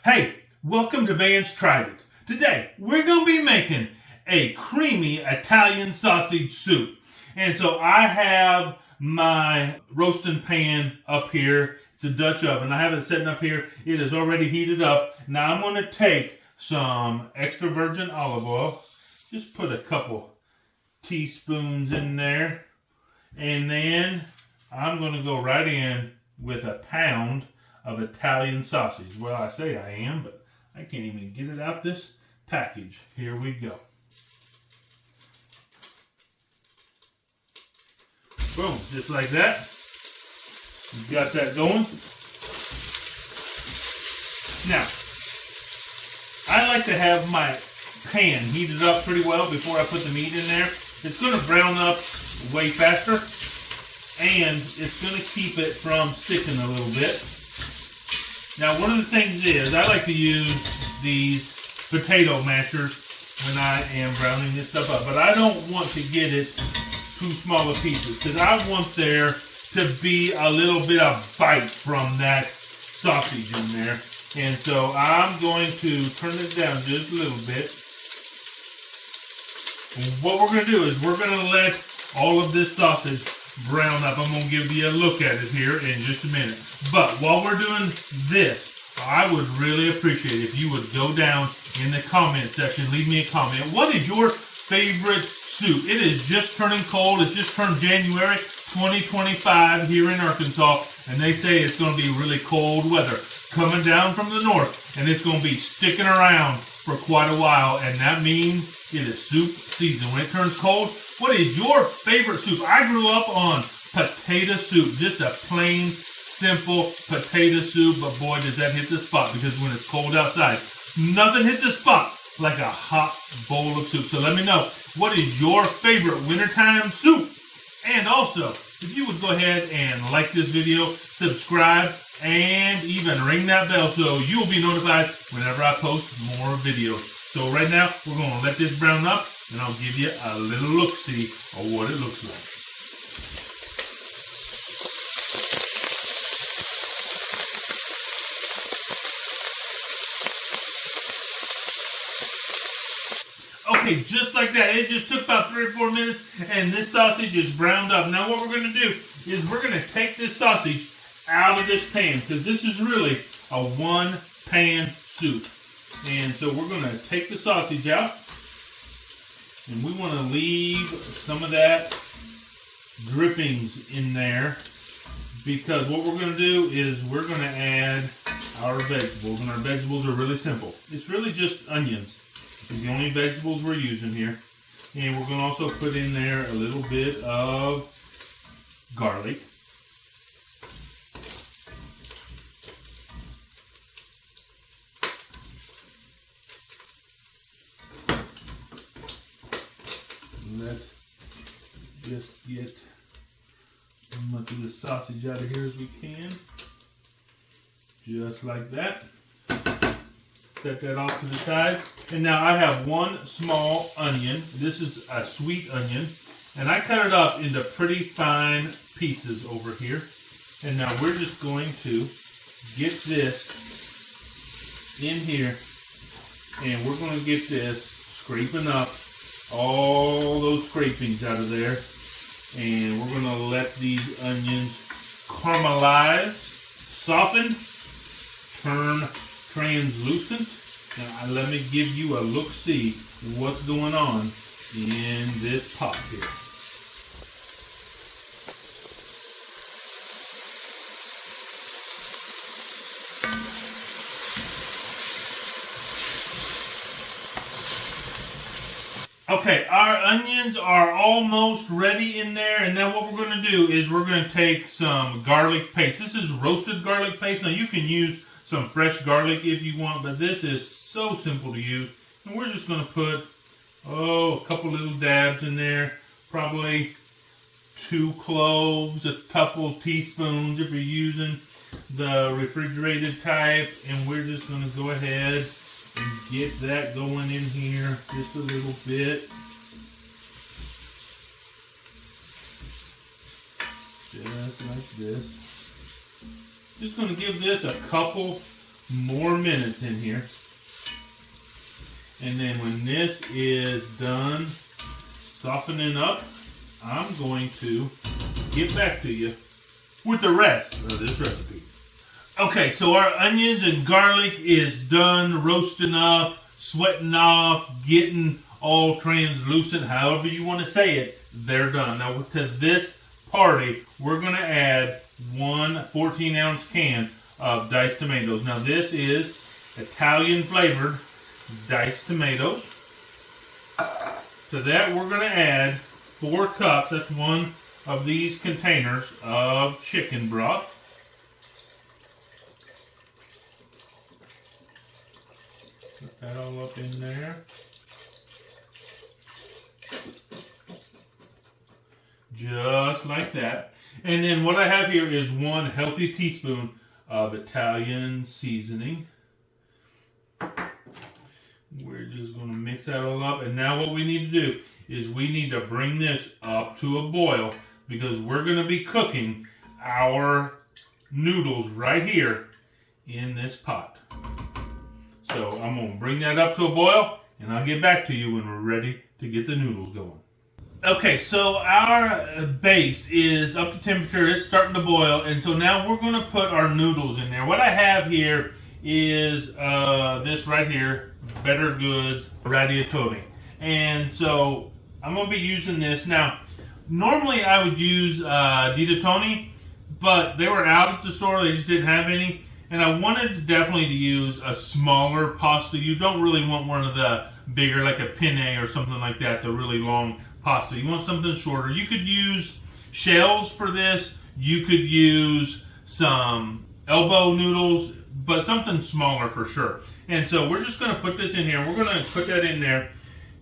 Hey, welcome to Vance Tried It. Today, we're going to be making a creamy Italian sausage soup. And so I have my roasting pan up here. It's a Dutch oven. I have it sitting up here. It is already heated up. Now I'm going to take some extra virgin olive oil. Just put a couple teaspoons in there. And then I'm going to go right in with a pound of Italian sausage. Well, I say I am, but I can't even get it out this package. Here we go. Boom, just like that. You've got that going. Now, I like to have my pan heated up pretty well before I put the meat in there. It's going to brown up way faster, and it's going to keep it from sticking a little bit. Now, one of the things is, I like to use these potato mashers when I am browning this stuff up. But I don't want to get it too small of pieces, because I want there to be a little bit of bite from that sausage in there. And so I'm going to turn it down just a little bit. And what we're going to do is we're going to let all of this sausage brown up. I'm going to give you a look at it here in just a minute. But while we're doing this, I would really appreciate if you would go down in the comment section, leave me a comment. What is your favorite soup? It is just turning cold. It's just turned January 2025 here in Arkansas, and they say it's going to be really cold weather coming down from the north, and it's going to be sticking around for quite a while, and that means it is soup season. When it turns cold, what is your favorite soup? I grew up on potato soup, just a plain, simple potato soup, but boy, does that hit the spot, because when it's cold outside, nothing hits the spot like a hot bowl of soup. So let me know, what is your favorite wintertime soup? And also, if you would go ahead and like this video, subscribe, and even ring that bell so you'll be notified whenever I post more videos. So right now, we're going to let this brown up, and I'll give you a little look-see of what it looks like. Okay, just like that. It just took about 3 or 4 minutes, and this sausage is browned up. Now what we're going to do is we're going to take this sausage out of this pan, because this is really a one-pan soup. And so we're going to take the sausage out, and we want to leave some of that drippings in there, because what we're going to do is we're going to add our vegetables, and our vegetables are really simple. It's really just onions. It's the only vegetables we're using here. And we're going to also put in there a little bit of garlic. Let's just get as much of the sausage out of here as we can. Just like that. Set that off to the side. And now I have one small onion. This is a sweet onion. And I cut it up into pretty fine pieces over here. And now we're just going to get this in here. And we're going to get this scraping up all those scrapings out of there. And we're going to let these onions caramelize, soften, turn translucent. Now let me give you a look-see what's going on in this pot here. Okay, our onions are almost ready in there, and now what we're going to do is we're going to take some garlic paste. This is roasted garlic paste. Now you can use some fresh garlic if you want, but this is so simple to use. And we're just going to put, a couple little dabs in there. Probably 2 cloves, a couple teaspoons if you're using the refrigerated type. And we're just going to go ahead and get that going in here just a little bit. Just like this. Just going to give this a couple more minutes in here. And then when this is done softening up, I'm going to get back to you with the rest of this recipe. Okay, so our onions and garlic is done roasting up, sweating off, getting all translucent, however you want to say it. They're done. Now to this party, we're going to add one 14-ounce can of diced tomatoes. Now this is Italian flavored diced tomatoes. To that we're going to add 4 cups, that's one of these containers of chicken broth. Put that all up in there. Just like that. And then what I have here is 1 healthy teaspoon of Italian seasoning. We're just going to mix that all up. And now what we need to do is we need to bring this up to a boil because we're going to be cooking our noodles right here in this pot. So I'm going to bring that up to a boil and I'll get back to you when we're ready to get the noodles going. Okay, so our base is up to temperature. It's starting to boil. And so now we're going to put our noodles in there. What I have here is this right here, Better Goods Radiatore. And so I'm going to be using this. Now, normally I would use Ditatoni, but they were out at the store. They just didn't have any. And I wanted definitely to use a smaller pasta. You don't really want one of the bigger, like a penne or something like that, the really long pasta. You want something shorter. You could use shells for this. You could use some elbow noodles, but something smaller for sure. And so we're just going to put this in here. We're going to put that in there.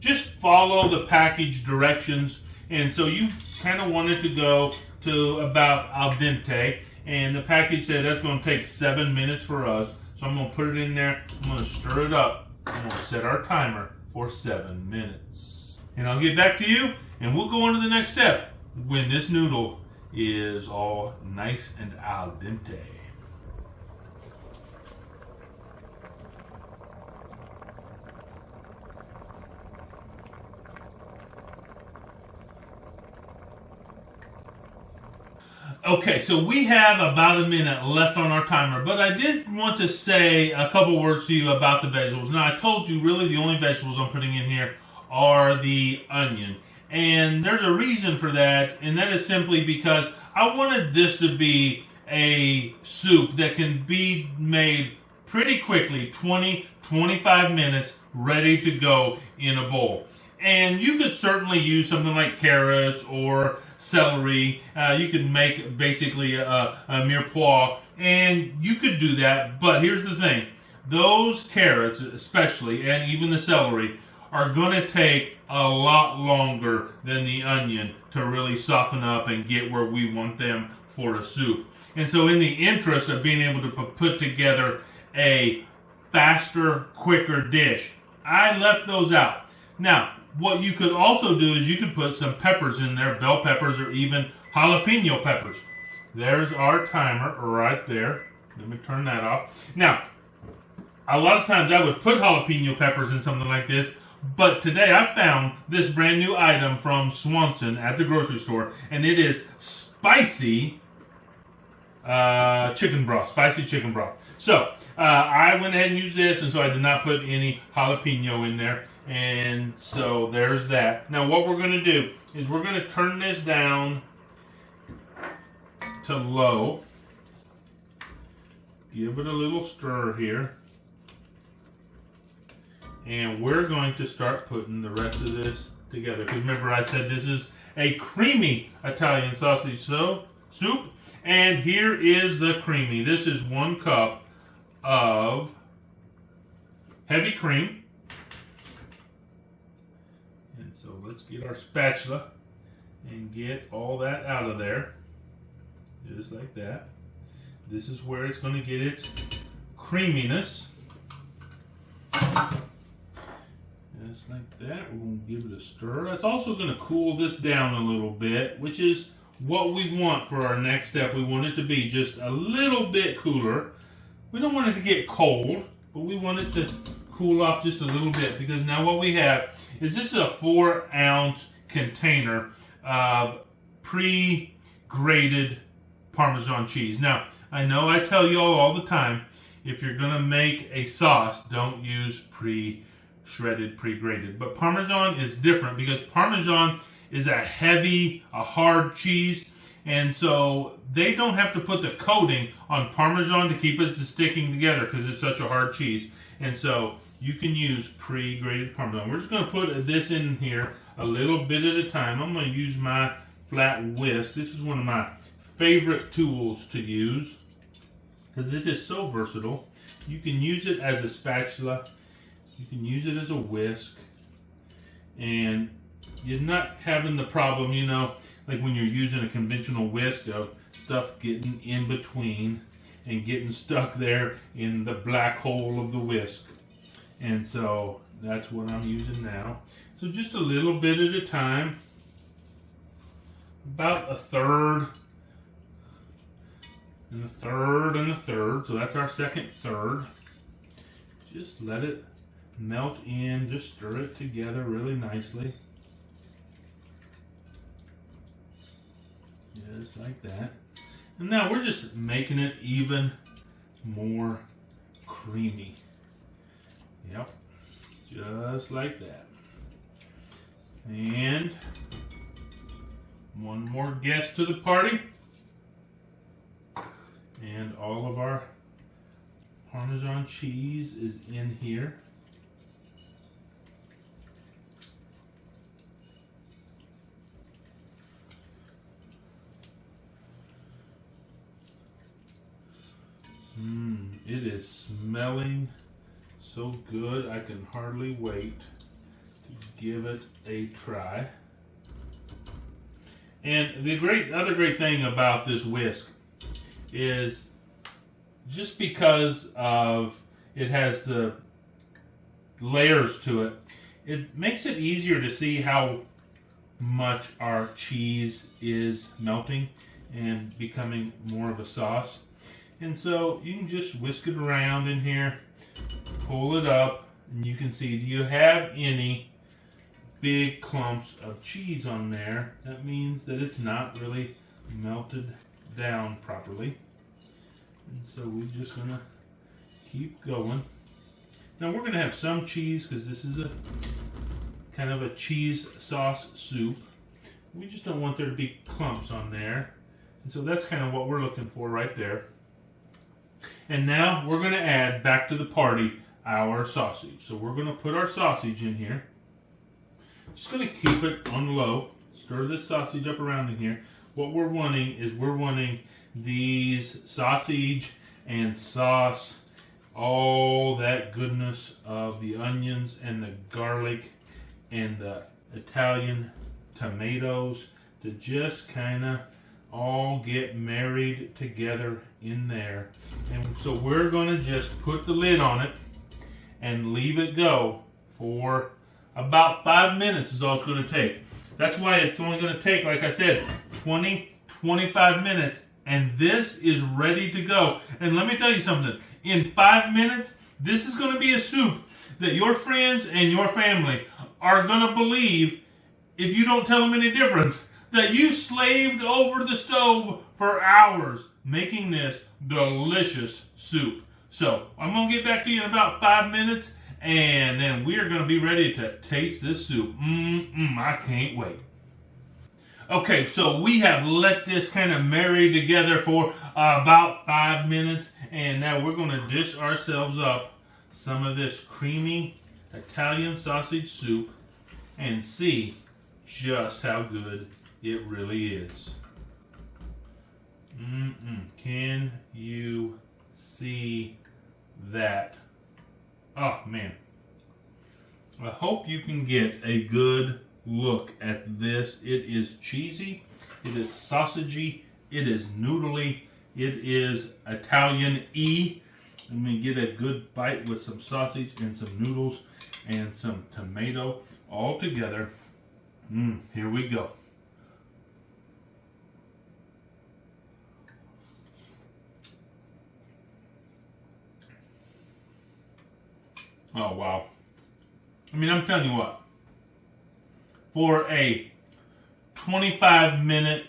Just follow the package directions. And so you kind of want it to go to about al dente. And the package said that's going to take 7 minutes for us. So I'm going to put it in there. I'm going to stir it up. I'm going to set our timer for 7 minutes. And I'll get back to you and we'll go on to the next step when this noodle is all nice and al dente. Okay, so we have about a minute left on our timer, but I did want to say a couple words to you about the vegetables. Now, I told you really the only vegetables I'm putting in here are the onion. And there's a reason for that, and that is simply because I wanted this to be a soup that can be made pretty quickly, 20-25 minutes, ready to go in a bowl. And you could certainly use something like carrots or celery. You could make basically a mirepoix, and you could do that. But here's the thing. Those carrots, especially, and even the celery, are going to take a lot longer than the onion to really soften up and get where we want them for a soup. And so in the interest of being able to put together a faster, quicker dish, I left those out. Now, what you could also do is you could put some peppers in there, bell peppers or even jalapeno peppers. There's our timer right there. Let me turn that off. Now, a lot of times I would put jalapeno peppers in something like this, but today I found this brand new item from Swanson at the grocery store, and it is spicy chicken broth. Spicy chicken broth. So, I went ahead and used this, and so I did not put any jalapeno in there. And so there's that. Now what we're going to do is we're going to turn this down to low. Give it a little stir here. And we're going to start putting the rest of this together. Because remember I said this is a creamy Italian sausage soup. And here is the creamy. This is 1 cup of heavy cream. And so let's get our spatula and get all that out of there. Just like that. This is where it's going to get its creaminess. Just like that. We're going to give it a stir. That's also going to cool this down a little bit, which is what we want for our next step. We want it to be just a little bit cooler. We don't want it to get cold, but we want it to cool off just a little bit, because now what we have is this is a 4-ounce container of pre-grated Parmesan cheese. Now, I know I tell you all the time, if you're going to make a sauce, don't use pre-shredded, pre-grated. But Parmesan is different because Parmesan is a heavy, a hard cheese. And so they don't have to put the coating on Parmesan to keep it sticking together because it's such a hard cheese. And so you can use pre-grated Parmesan. We're just going to put this in here a little bit at a time. I'm going to use my flat whisk. This is one of my favorite tools to use because it is so versatile. You can use it as a spatula. You can use it as a whisk. And you're not having the problem, you know, like when you're using a conventional whisk of stuff getting in between and getting stuck there in the black hole of the whisk. And so that's what I'm using now. So just a little bit at a time. About a third. And a third and a third. So that's our second third. Just let it melt in. Just stir it together really nicely. Just like that. And now we're just making it even more creamy. Yep. Just like that. And one more guest to the party. And all of our Parmesan cheese is in here. It is smelling so good, I can hardly wait to give it a try. And the other great thing about this whisk is just because of it has the layers to it, it makes it easier to see how much our cheese is melting and becoming more of a sauce. And so you can just whisk it around in here, pull it up, and you can see, do you have any big clumps of cheese on there? That means that it's not really melted down properly. And so we're just going to keep going. Now we're going to have some cheese because this is a kind of a cheese sauce soup. We just don't want there to be clumps on there. And so that's kind of what we're looking for right there. And now we're going to add back to the party our sausage. So we're going to put our sausage in here. Just going to keep it on low. Stir this sausage up around in here. What we're wanting is these sausage and sauce, all that goodness of the onions and the garlic and the Italian tomatoes to just kind of all get married together in there. And so we're going to just put the lid on it and leave it go for about 5 minutes is all it's going to take. That's why it's only going to take, like I said, 20-25 minutes. And this is ready to go. And let me tell you something. In 5 minutes, this is going to be a soup that your friends and your family are going to believe, if you don't tell them any different, that you slaved over the stove for hours making this delicious soup. So I'm going to get back to you in about 5 minutes, and then we're going to be ready to taste this soup. I can't wait. Okay, so we have let this kind of marry together for about 5 minutes, and now we're going to dish ourselves up some of this creamy Italian sausage soup and see just how good it really is. Can you see that? Oh, man. I hope you can get a good look at this. It is cheesy. It is sausagey. It is noodly. It is Italian-y. Let me get a good bite with some sausage and some noodles and some tomato all together. Here we go. Oh, wow. I mean, I'm telling you what. For a 25-minute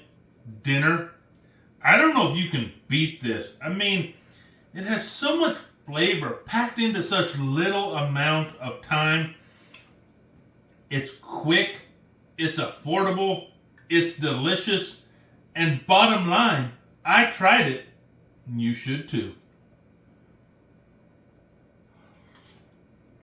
dinner, I don't know if you can beat this. I mean, it has so much flavor packed into such little amount of time. It's quick, it's affordable, it's delicious, and bottom line, I tried it, and you should too.